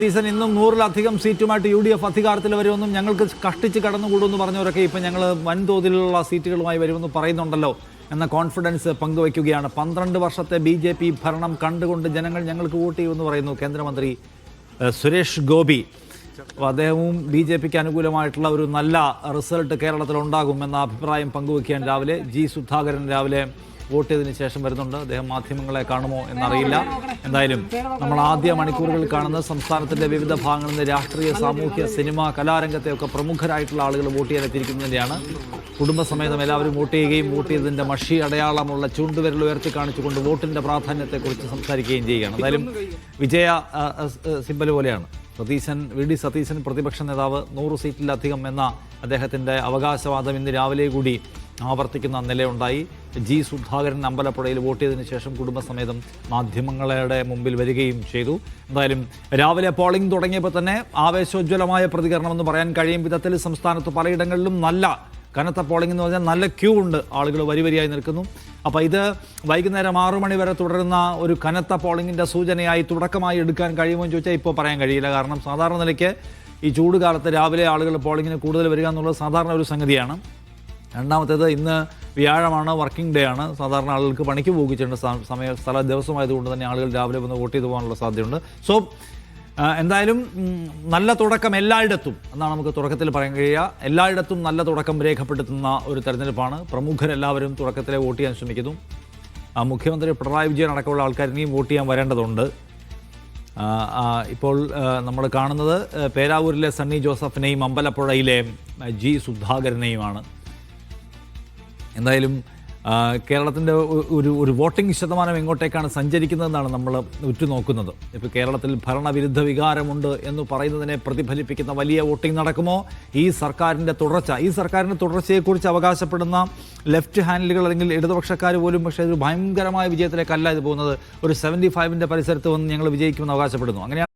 Season ഇന്നും 100-ലധികം സീറ്റുമായിട്ട് UDF അധികാരത്തിൽ വരുമെന്നും ഞങ്ങൾക്ക് കഷ്ടിച്ച് കടന്നുകൂടുമെന്ന് പറഞ്ഞവരൊക്കെ ഇപ്പം ഞങ്ങൾ വൻതോതിലുള്ള സീറ്റുകളുമായി വരുമെന്ന് പറയുന്നുണ്ടല്ലോ എന്ന കോൺഫിഡൻസ് പങ്കുവയ്ക്കുകയാണ്. 12 വർഷത്തെ BJP ഭരണം കണ്ടുകൊണ്ട് ജനങ്ങൾ ഞങ്ങൾക്ക് വോട്ട് ചെയ്യുമെന്ന് പറയുന്നു കേന്ദ്രമന്ത്രി സുരേഷ് ഗോപി. അദ്ദേഹവും BJPക്ക് അനുകൂലമായിട്ടുള്ള ഒരു നല്ല റിസൾട്ട് കേരളത്തിൽ ഉണ്ടാകുമെന്ന അഭിപ്രായം പങ്കുവയ്ക്കാൻ രാവിലെ സുധാകരൻ രാവിലെ വോട്ട് ചെയ്തതിന് ശേഷം വരുന്നുണ്ട്. അദ്ദേഹം മാധ്യമങ്ങളെ കാണുമോ എന്നറിയില്ല. എന്തായാലും നമ്മൾ ആദ്യ മണിക്കൂറുകളിൽ കാണുന്ന സംസ്ഥാനത്തിന്റെ വിവിധ ഭാഗങ്ങളിൽ നിന്ന് രാഷ്ട്രീയ, സാമൂഹ്യ, സിനിമ, കലാരംഗത്തെയൊക്കെ പ്രമുഖരായിട്ടുള്ള ആളുകൾ വോട്ട് ചെയ്യാൻ എത്തിയിരിക്കുന്നതിൻ്റെയാണ്. കുടുംബസമേതം എല്ലാവരും വോട്ട് ചെയ്യുകയും വോട്ട് ചെയ്തതിൻ്റെ മഷി അടയാളമുള്ള ചൂണ്ടുവിരൽ ഉയർത്തി കാണിച്ചുകൊണ്ട് വോട്ടിൻ്റെ പ്രാധാന്യത്തെക്കുറിച്ച് സംസാരിക്കുകയും ചെയ്യുകയാണ്. എന്തായാലും വിജയ സിമ്പൽ പോലെയാണ്. VD സതീശൻ പ്രതിപക്ഷ നേതാവ് 100 സീറ്റിലധികം എന്ന അദ്ദേഹത്തിൻ്റെ അവകാശവാദം ഇന്ന് രാവിലെ കൂടി ആവർത്തിക്കുന്ന നിലയുണ്ടായി. സുധാകരൻ അമ്പലപ്പുഴയിൽ വോട്ട് ചെയ്തതിനു ശേഷം കുടുംബസമേതം മാധ്യമങ്ങളുടെ മുമ്പിൽ വരികയും ചെയ്തു. എന്തായാലും രാവിലെ പോളിംഗ് തുടങ്ങിയപ്പോൾ തന്നെ ആവേശോജ്വലമായ പ്രതികരണമെന്ന് പറയാൻ കഴിയും വിധത്തിൽ സംസ്ഥാനത്ത് പലയിടങ്ങളിലും നല്ല കനത്ത പോളിംഗ് എന്ന് പറഞ്ഞാൽ നല്ല ക്യൂ ഉണ്ട്, ആളുകൾ വരിവരിയായി നിൽക്കുന്നു. അപ്പോൾ ഇത് വൈകുന്നേരം 6 മണി വരെ തുടരുന്ന ഒരു കനത്ത പോളിംഗിൻ്റെ സൂചനയായി തുടക്കമായി എടുക്കാൻ കഴിയുമോ എന്ന് ചോദിച്ചാൽ ഇപ്പോൾ പറയാൻ കഴിയില്ല. കാരണം സാധാരണ നിലയ്ക്ക് ഈ ചൂട് കാലത്ത് രാവിലെ ആളുകൾ പോളിംഗിന് കൂടുതൽ വരിക എന്നുള്ളത് സാധാരണ ഒരു സംഗതിയാണ്. രണ്ടാമത്തേത് ഇന്ന് വ്യാഴമാണ്, വർക്കിംഗ് ഡേ ആണ്. സാധാരണ ആളുകൾക്ക് പണിക്ക് പോകിച്ചിട്ടുണ്ട് സ്ഥല ദിവസമായതുകൊണ്ട് തന്നെ ആളുകൾ രാവിലെ വന്ന് വോട്ട് ചെയ്ത് പോകാനുള്ള സാധ്യതയുണ്ട്. സോ എന്തായാലും നല്ല തുടക്കം എല്ലായിടത്തും എന്നാണ് നമുക്ക് തുടക്കത്തിൽ പറയാൻ കഴിയുക. എല്ലായിടത്തും നല്ല തുടക്കം രേഖപ്പെടുത്തുന്ന ഒരു തെരഞ്ഞെടുപ്പാണ്. പ്രമുഖരെല്ലാവരും തുടക്കത്തിലെ വോട്ട് ചെയ്യാൻ ശ്രമിക്കുന്നു. മുഖ്യമന്ത്രി പിണറായി വിജയൻ അടക്കമുള്ള ആൾക്കാർ ഇനിയും വോട്ട് ചെയ്യാൻ വരേണ്ടതുണ്ട്. ഇപ്പോൾ നമ്മൾ കാണുന്നത് പേരാവൂരിലെ സണ്ണി ജോസഫിനെയും അമ്പലപ്പുഴയിലെ സുധാകരനെയുമാണ്. എന്തായാലും കേരളത്തിൻ്റെ ഒരു വോട്ടിംഗ് ശതമാനം എങ്ങോട്ടേക്കാണ് സഞ്ചരിക്കുന്നതെന്നാണ് നമ്മൾ ഉറ്റുനോക്കുന്നത്. ഇപ്പോൾ കേരളത്തിൽ ഭരണവിരുദ്ധ വികാരമുണ്ട് എന്ന് പറയുന്നതിനെ പ്രതിഫലിപ്പിക്കുന്ന വലിയ വോട്ടിംഗ് നടക്കുമോ? ഈ സർക്കാരിൻ്റെ തുടർച്ചയെക്കുറിച്ച് അവകാശപ്പെടുന്ന ലെഫ്റ്റ് ഹാൻഡിലുകൾ അല്ലെങ്കിൽ ഇടതുപക്ഷക്കാർ പോലും പക്ഷേ ഒരു ഭയങ്കരമായ വിജയത്തിലേക്കല്ല ഇത് പോകുന്നത്. ഒരു 75-ൻ്റെ പരിസരത്ത് വന്ന് ഞങ്ങൾ വിജയിക്കുമെന്ന് അവകാശപ്പെടുന്നു. അങ്ങനെയാണ്